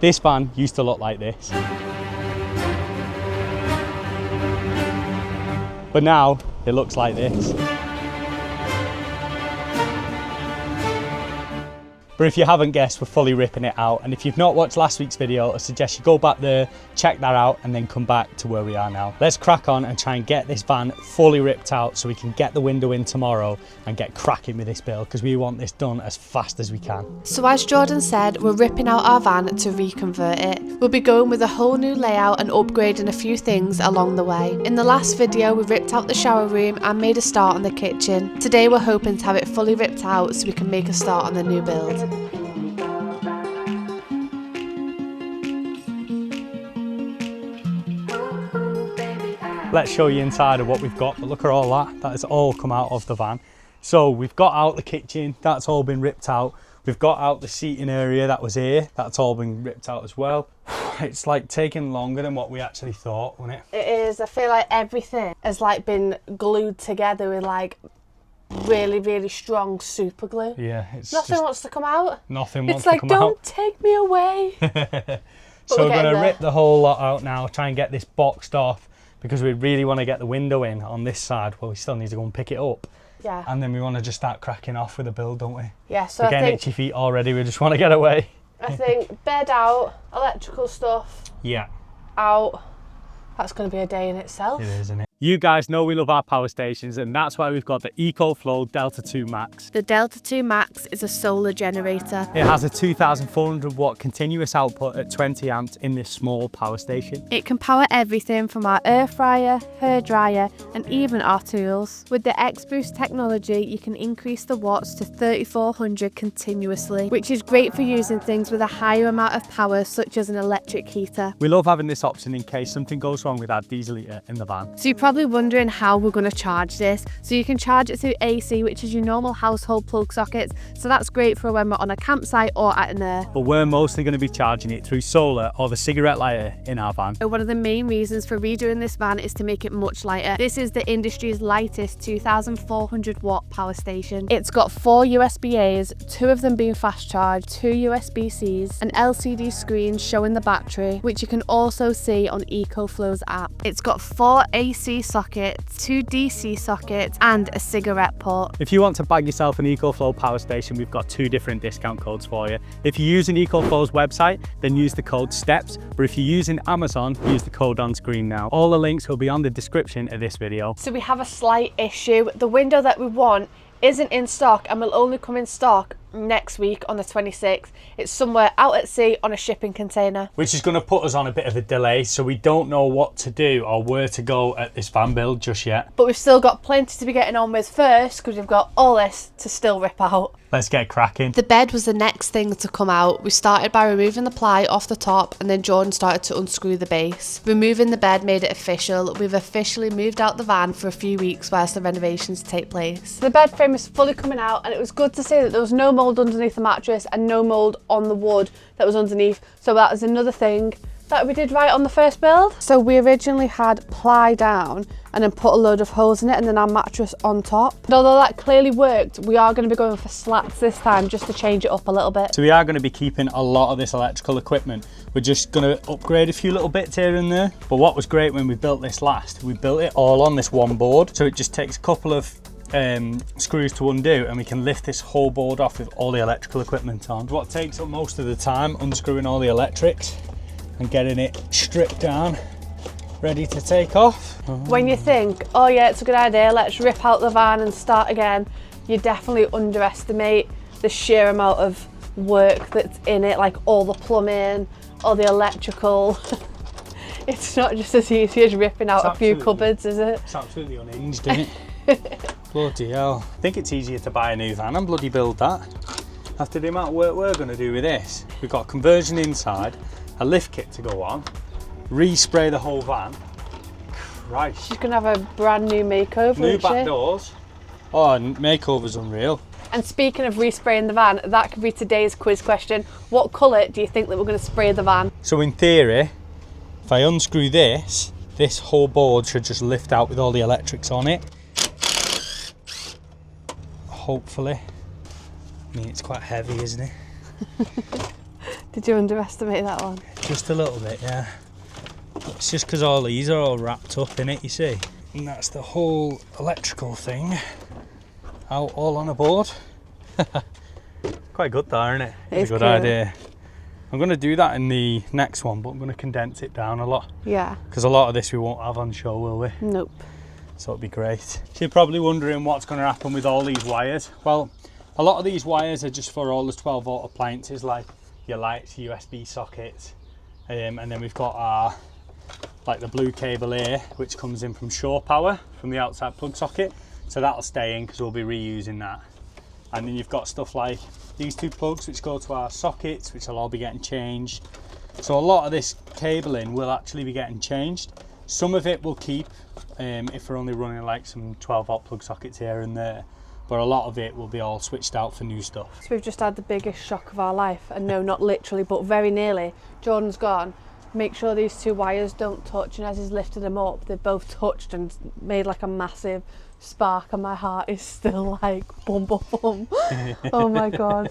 This van used to look like this. But now it looks like this. But if you haven't guessed, we're fully ripping it out. And if you've not watched last week's video, I suggest you go back there, check that out, and then come back to where we are now. Let's crack on and try and get this van fully ripped out so we can get the window in tomorrow and get cracking with this build, because we want this done as fast as we can. So as Jordan said, we're ripping out our van to reconvert it. We'll be going with a whole new layout and upgrading a few things along the way. In the last video, we ripped out the shower room and made a start on the kitchen. Today we're hoping to have it fully ripped out so we can make a start on the new build. Let's show you inside of what we've got, but look at all that. That has all come out of the van. So we've got out the kitchen, that's all been ripped out. We've got out the seating area that was here, that's all been ripped out as well. It's like taking longer than what we actually thought, wasn't it? It is. I feel like everything has like been glued together with like really strong super glue. Yeah, it's nothing wants to come out. Nothing wants to come out. It's like, don't take me away. So we're going to rip the whole lot out now, try and get this boxed off, because we really want to get the window in on this side. Well, we still need to go and pick it up. Yeah. And then we want to just start cracking off with the build, don't we? Yeah, so we're getting itchy feet already, we just want to get away. I think bed out, electrical stuff out. That's going to be a day in itself. It is, isn't it? You guys know we love our power stations, and that's why we've got the EcoFlow Delta 2 Max. The Delta 2 Max is a solar generator. It has a 2,400 watt continuous output at 20 amps in this small power station. It can power everything from our air fryer, hair dryer, and even our tools. With the X-Boost technology, you can increase the watts to 3,400 continuously, which is great for using things with a higher amount of power, such as an electric heater. We love having this option in case something goes wrong with our diesel heater in the van. So you're probably wondering how we're going to charge this. So you can charge it through AC, which is your normal household plug sockets. So that's great for when we're on a campsite or at an air. But we're mostly going to be charging it through solar or the cigarette lighter in our van. And one of the main reasons for redoing this van is to make it much lighter. This is the industry's lightest 2,400 watt power station. It's got 4 USB-A's, 2 of them being fast charged, 2 USB-C's, an LCD screen showing the battery, which you can also see on EcoFlow's app. It's got 4 AC sockets, 2 DC sockets, and a cigarette port. If you want to bag yourself an EcoFlow power station, we've got 2 different discount codes for you. If you're using EcoFlow's website, then use the code STEPS, but if you're using Amazon, use the code on screen now. All the links will be on the description of this video. So we have a slight issue. The window that we want isn't in stock and will only come in stock next week on the 26th. It's somewhere out at sea on a shipping container, which is going to put us on a bit of a delay, so we don't know what to do or where to go at this van build just yet. But we've still got plenty to be getting on with first, because we've got all this to still rip out. Let's get cracking. The bed was the next thing to come out. We started by removing the ply off the top, and then Jordan started to unscrew the base. Removing the bed made it official. We've officially moved out the van for a few weeks whilst the renovations take place. The bed frame is fully coming out, and it was good to see that there was no mould underneath the mattress and no mould on the wood that was underneath. So that is another thing that we did right on the first build. So we originally had ply down and then put a load of holes in it and then our mattress on top. But although that clearly worked, we are going to be going for slats this time just to change it up a little bit. So we are going to be keeping a lot of this electrical equipment. We're just going to upgrade a few little bits here and there. But what was great when we built this last, we built it all on this one board. So it just takes a couple of screws to undo and we can lift this whole board off with all the electrical equipment on. What takes up most of the time, unscrewing all the electrics and getting it stripped down, ready to take off. When you think, oh yeah, it's a good idea, let's rip out the van and start again, you definitely underestimate the sheer amount of work that's in it, like all the plumbing, all the electrical. It's not just as easy as ripping out a few cupboards, is it? It's absolutely unhinged, isn't it? Bloody hell. I think it's easier to buy a new van and bloody build that. After the amount of work we're going to do with this, we've got conversion inside, a lift kit to go on, respray the whole van. Christ. She's going to have a brand new makeover, new back doors. Oh, and makeover's unreal. And speaking of respraying the van, that could be today's quiz question. What colour do you think that we're going to spray the van? So in theory, if I unscrew this, this whole board should just lift out with all the electrics on it. Hopefully. I mean, it's quite heavy, isn't it? Did you underestimate that one? Just a little bit, yeah. It's just because all these are all wrapped up in it, you see. And that's the whole electrical thing out all on a board. Quite good though, isn't it? It's a good idea. I'm going to do that in the next one, but I'm going to condense it down a lot. Yeah. Because a lot of this we won't have on show, will we? Nope. So it'll be great. So you're probably wondering what's going to happen with all these wires. Well, a lot of these wires are just for all the 12 volt appliances, like your lights, USB sockets, and then we've got our, like the blue cable here, which comes in from shore power from the outside plug socket. So that'll stay in because we'll be reusing that. And then you've got stuff like these two plugs which go to our sockets, which will all be getting changed. So a lot of this cabling will actually be getting changed. Some of it will keep if we're only running like some 12 volt plug sockets here and there, but a lot of it will be all switched out for new stuff. So we've just had the biggest shock of our life, and no, not literally, but very nearly. Jordan's gone, make sure these two wires don't touch, and as he's lifted them up, they've both touched and made like a massive spark, and my heart is still like bum bum bum. Oh my god.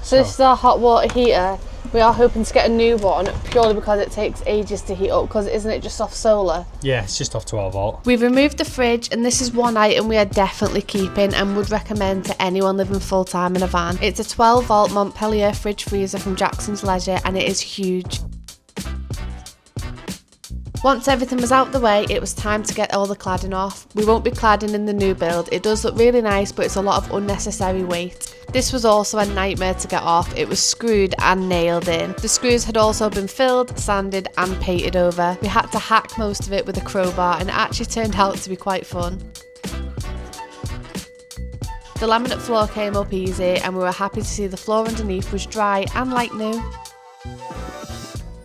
So this is our hot water heater. We are hoping to get a new one purely because it takes ages to heat up, because isn't it just off solar? Yeah, it's just off 12 volt. We've removed the fridge, and this is one item we are definitely keeping and would recommend to anyone living full time in a van. It's a 12 volt Montpellier fridge freezer from Jackson's Leisure, and it is huge. Once everything was out the way, it was time to get all the cladding off. We won't be cladding in the new build. It does look really nice, but it's a lot of unnecessary weight. This was also a nightmare to get off. It was screwed and nailed in. The screws had also been filled, sanded and painted over. We had to hack most of it with a crowbar, and it actually turned out to be quite fun. The laminate floor came up easy, and we were happy to see the floor underneath was dry and like new.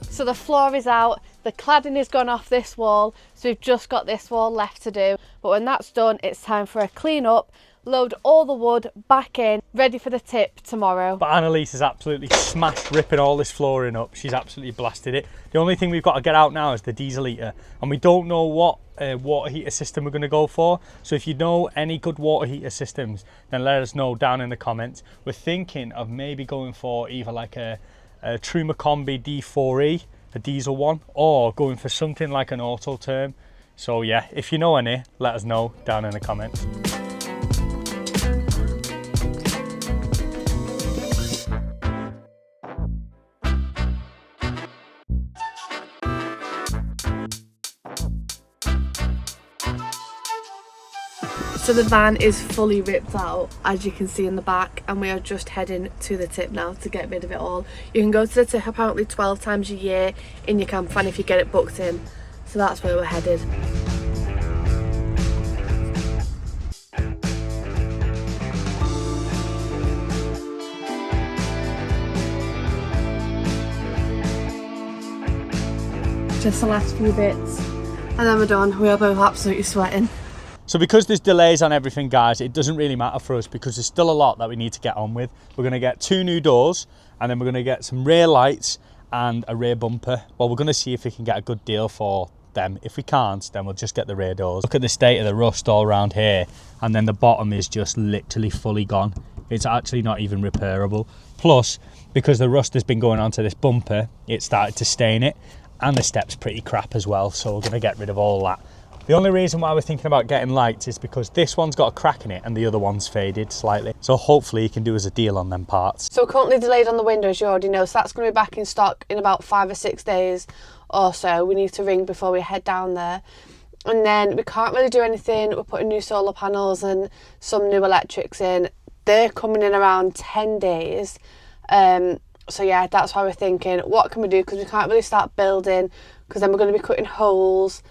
So the floor is out. The cladding has gone off this wall, so we've just got this wall left to do. But when that's done, it's time for a clean up, load all the wood back in, ready for the tip tomorrow. But Annalise has absolutely smashed ripping all this flooring up. She's absolutely blasted it. The only thing we've got to get out now is the diesel heater, and we don't know what water heater system we're going to go for. So if you know any good water heater systems, then let us know down in the comments. We're thinking of maybe going for either like a Truma Combi D4E, a diesel one, or going for something like an auto term. So yeah, if you know any, let us know down in the comments. So the van is fully ripped out, as you can see in the back, and we are just heading to the tip now to get rid of it all. You can go to the tip apparently 12 times a year in your campervan if you get it booked in. So that's where we're headed. Just the last few bits, and then we're done. We are both absolutely sweating. So because there's delays on everything, guys, it doesn't really matter for us because there's still a lot that we need to get on with. We're going to get 2 new doors, and then we're going to get some rear lights and a rear bumper. Well, we're going to see if we can get a good deal for them. If we can't, then we'll just get the rear doors. Look at the state of the rust all around here, and then the bottom is just literally fully gone. It's actually not even repairable. Plus, because the rust has been going onto this bumper, it started to stain it, and the step's pretty crap as well, so we're going to get rid of all that. The only reason why we're thinking about getting lights is because this one's got a crack in it and the other one's faded slightly. So hopefully you can do us a deal on them parts. So we're currently delayed on the windows, you already know, so that's going to be back in stock in about 5 or 6 days or so. We need to ring before we head down there. And then we can't really do anything. We're putting new solar panels and some new electrics in. They're coming in around 10 days. So yeah, that's why we're thinking, what can we do? Because we can't really start building, because then we're going to be cutting holes.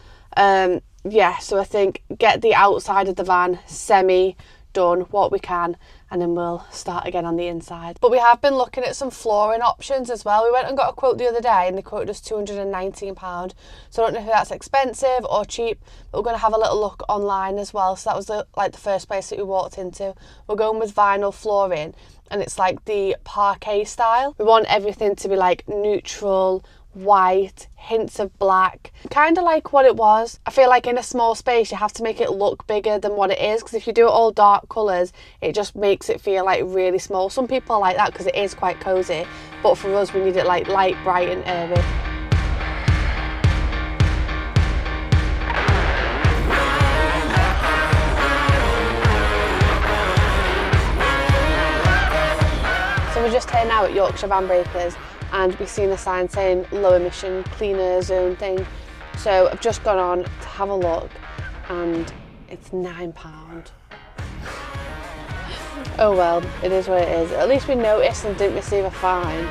Yeah, so I think get the outside of the van semi done, what we can, and then we'll start again on the inside. But we have been looking at some flooring options as well. We went and got a quote the other day, and they quoted us £219. So I don't know if that's expensive or cheap, but we're going to have a little look online as well. So that was the first place that we walked into. We're going with vinyl flooring, and it's like the parquet style. We want everything to be like neutral, white, hints of black, kind of like what it was. I feel like in a small space you have to make it look bigger than what it is, because if you do it all dark colours it just makes it feel like really small. Some people are like that because it is quite cosy, but for us we need it like light, bright and airy. So we're just here now at Yorkshire Van Breakers and we've seen a sign saying low emission cleaner zone thing. So I've just gone on to have a look and it's £9. Oh well, it is what it is. At least we noticed and didn't receive a fine.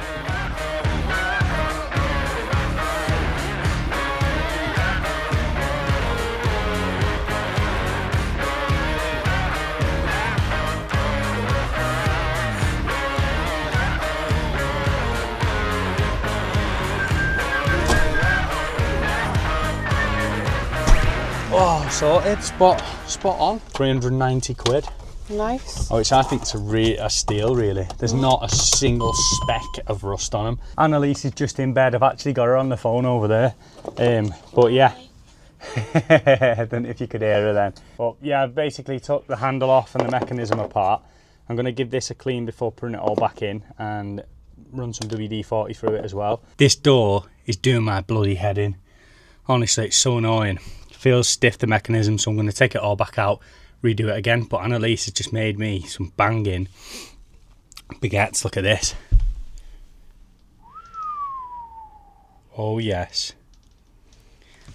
Oh, sorted, spot on. 390 quid. Nice. Which I think is a steal, really. There's not a single speck of rust on them. Annalise is just in bed. I've actually got her on the phone over there. But yeah, I don't know if you could hear her then. But yeah, I've basically took the handle off and the mechanism apart. I'm going to give this a clean before putting it all back in and run some WD-40 through it as well. This door is doing my bloody head in. Honestly, it's so annoying. Feels stiff, the mechanism, so I'm going to take it all back out, redo it again. But Annalise has just made me some banging baguettes. Look at this. Oh yes.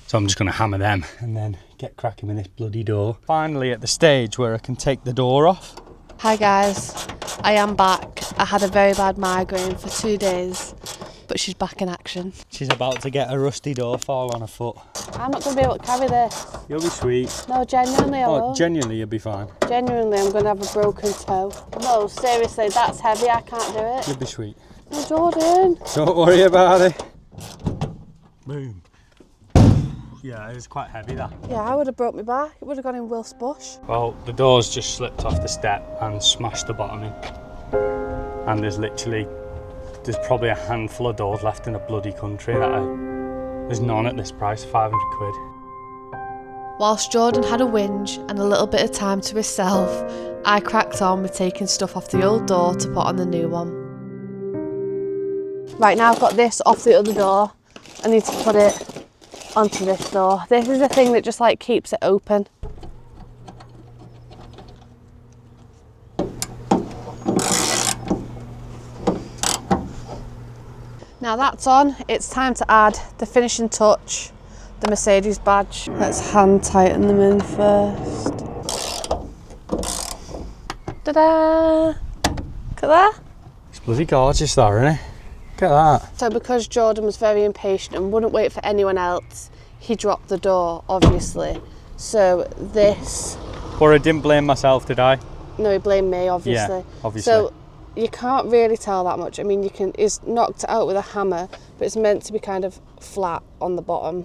So I'm just going to hammer them and then get cracking with this bloody door. Finally at the stage where I can take the door off. Hi guys, I am back. I had a very bad migraine for 2 days, but she's back in action. She's about to get a rusty door fall on her foot. I'm not going to be able to carry this. You'll be sweet. No, genuinely I Oh, won't. genuinely you'll be fine. Genuinely I'm going to have a broken toe. No, seriously, that's heavy, I can't do it. You'll be sweet. No, Jordan. Don't worry about it. Boom. Yeah, it was quite heavy, that. Yeah, I would have broke my back. It would have gone in Wills Bush. Well, the door's just slipped off the step and smashed the bottom in. And there's probably a handful of doors left in the bloody country there's none at this price, 500 quid. Whilst Jordan had a whinge and a little bit of time to himself, I cracked on with taking stuff off the old door to put on the new one. Right, now I've got this off the other door. I need to put it onto this door. This is the thing that just like keeps it open. Now that's on, it's time to add the finishing touch, the Mercedes badge. Let's hand tighten them in first. Ta-da! Look at that. It's bloody gorgeous though, isn't it? Look at that. So because Jordan was very impatient and wouldn't wait for anyone else, he dropped the door, obviously. So this... But I didn't blame myself, did I? No, he blamed me, obviously. Yeah, obviously. So you can't really tell that much. I mean, he's knocked it out with a hammer, but it's meant to be kind of flat on the bottom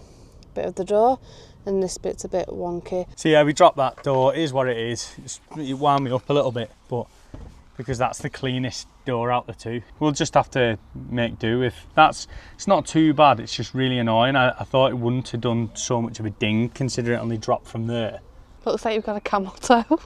bit of the door, and this bit's a bit wonky. So yeah, we dropped that door. It is what it is. It wound me up a little bit, but because that's the cleanest door out the two, we'll just have to make do with that. It's not too bad, it's just really annoying. I thought it wouldn't have done so much of a ding considering it only dropped from there. Looks like you've got a camel toe.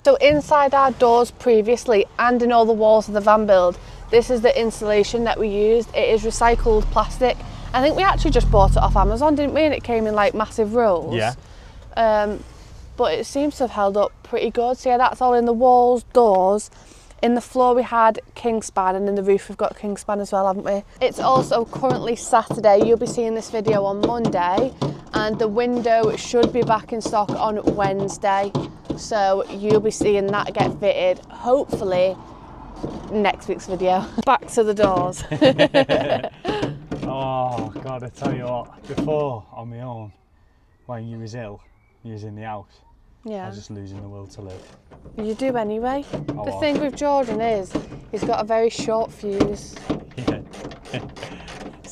So inside our doors previously and in all the walls of the van build, this is the insulation that we used. It is recycled plastic. I think we actually just bought it off Amazon, didn't we? And it came in like massive rolls. Yeah. But it seems to have held up pretty good. So yeah, that's all in the walls, doors. In the floor we had Kingspan, and in the roof we've got Kingspan as well, haven't we? It's also currently Saturday. You'll be seeing this video on Monday, and the window should be back in stock on Wednesday. So you'll be seeing that get fitted, hopefully next week's video. Back to the doors. Oh God, I tell you what, before on my own, when you was ill, you was in the house. Yeah. I was just losing the will to live. You do anyway. Oh, the thing with Jordan is he's got a very short fuse. Yeah.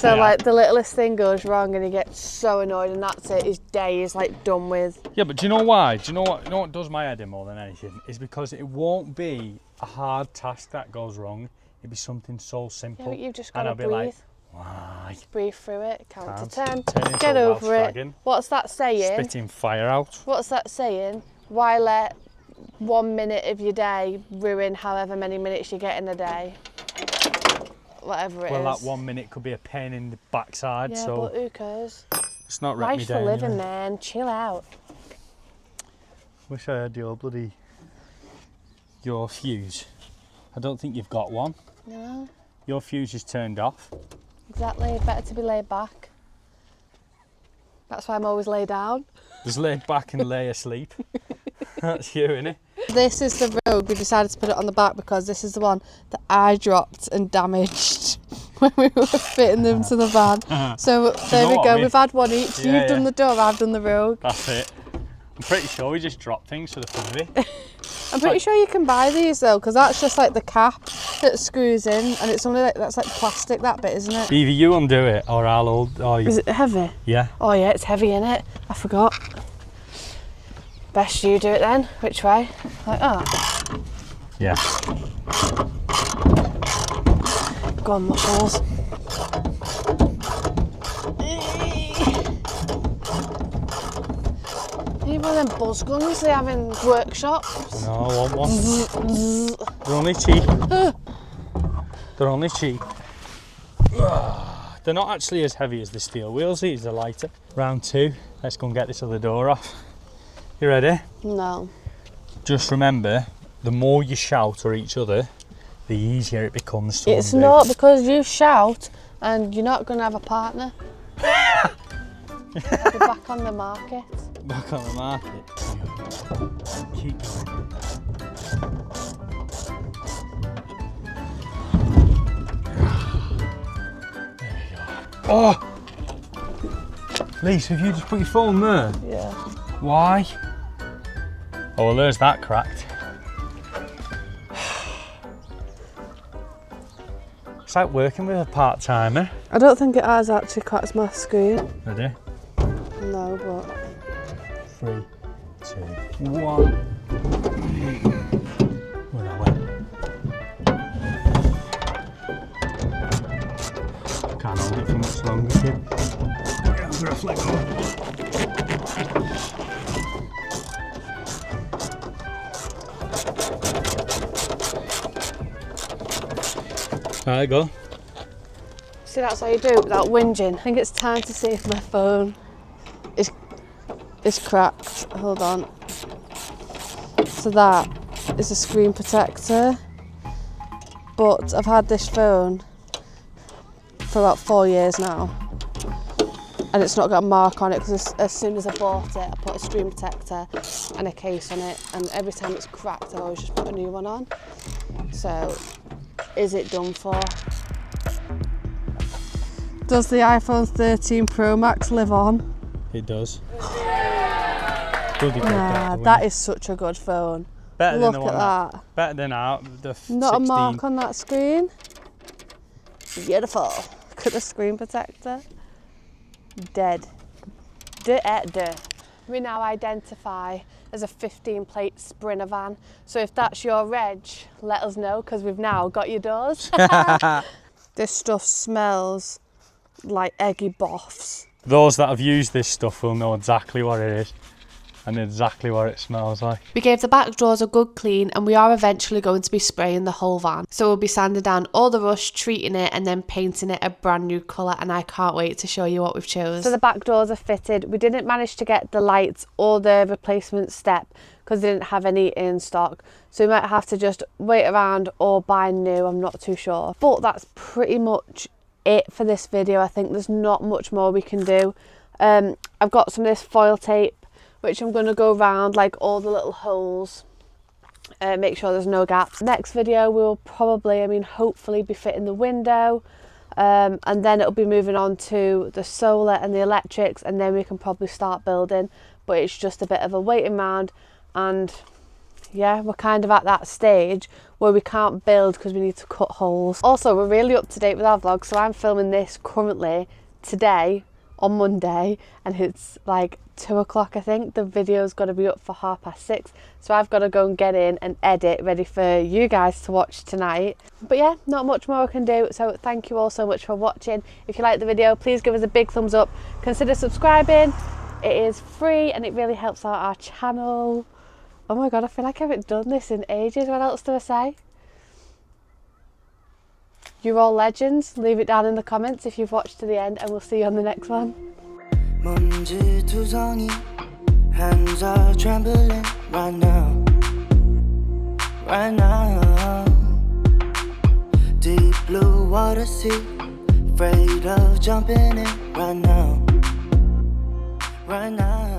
So like the littlest thing goes wrong and he gets so annoyed, and that's it. His day is like done with. Yeah, but do you know why? Do you know what? You know what does my head in more than anything is because it won't be a hard task that goes wrong. It'd be something so simple. Yeah, but you've just got and to I'll be breathe. Like, why? Just breathe through it. Count to 10. Get over it. What's that saying? Spitting fire out. What's that saying? Why let 1 minute of your day ruin however many minutes you get in a day? Whatever it is. Well, that 1 minute could be a pain in the backside, yeah, so but who cares? it's not wrecked me Life's for down. living, Anyway. man. Chill out. Wish I had your fuse. I don't think you've got one. No. Your fuse is turned off. Exactly. Better to be laid back. That's why I'm always laid down. Just lay back and lay asleep. That's you, innit? This is the Rogue. We decided to put it on the back because this is the one that I dropped and damaged when we were fitting them to the van. So there we go. We've had one each. You've done the Dove, I've done the Rogue. That's it. I'm pretty sure we just dropped things for the fun of it. I'm pretty sure you can buy these though, because that's just like the cap that screws in, and it's only like, that's like plastic, that bit, isn't it? Either you undo it or I'll hold. Is it heavy? Yeah. Oh yeah, it's heavy in it. I forgot. Best you do it then. Which way? Like that? Yeah. Go on, muscles. You one of them buzz guns they have in workshops. No, I want one. They're only cheap. They're only cheap. They're not actually as heavy as the steel wheels, these are lighter. Round 2, let's go and get this other door off. You ready? No. Just remember, the more you shout at each other, the easier it becomes to It's undo. not, because you shout and you're not going to have a partner. I'll be back on the market. Back on the market. Keep going. There we go. Oh! Lisa, have you just put your phone there? Yeah. Why? Oh, well, there's that cracked. It's like working with a part-timer. I don't think it has actually cracked my screen. Ready? No, but... 3, 2, 1. Where I went? Can't hold it for much longer, kid. Yeah, I'm gonna flip over. There you go. See, that's how you do it without whinging. I think it's time to see if my phone is cracked. Hold on. So that is a screen protector. But I've had this phone for about 4 years now. And it's not got a mark on it because as soon as I bought it, I put a screen protector and a case on it. And every time it's cracked, I always just put a new one on. So, is it done for? Does the iPhone 13 Pro Max live on? It does. Nah, that is such a good phone. Better Look than the one at that. Better than the Not 16. a mark on that screen. Beautiful. Look at the screen protector. Dead. We now identify as a 15 plate Sprinter van. So if that's your reg, let us know because we've now got your doors. This stuff smells like eggy boffs. Those that have used this stuff will know exactly what it is and exactly what it smells like. We gave the back doors a good clean and we are eventually going to be spraying the whole van. So we'll be sanding down all the rust, treating it and then painting it a brand new colour, and I can't wait to show you what we've chosen. So the back doors are fitted. We didn't manage to get the lights or the replacement step because they didn't have any in stock. So we might have to just wait around or buy new, I'm not too sure. But that's pretty much it for this video. I think there's not much more we can do. I've got some of this foil tape which I'm going to go around like all the little holes, make sure there's no gaps. Next video we'll probably, hopefully be fitting the window, and then it'll be moving on to the solar and the electrics, and then we can probably start building. But it's just a bit of a waiting round and yeah, we're kind of at that stage where we can't build because we need to cut holes. Also, we're really up to date with our vlog, so I'm filming this currently today on Monday, and it's like 2 o'clock, I think. The video's got to be up for 6:30, so I've got to go and get in and edit ready for you guys to watch tonight. But yeah, not much more I can do, so thank you all so much for watching. If you liked the video, please give us a big thumbs up, consider subscribing. It is free and it really helps out our channel. Oh my god, I feel like I haven't done this in ages. What else do I say? You're all legends. Leave it down in the comments if you've watched to the end, and we'll see you on the next one. Hands are trembling right now, right now. Deep blue water sea, afraid of jumping in right now, right now.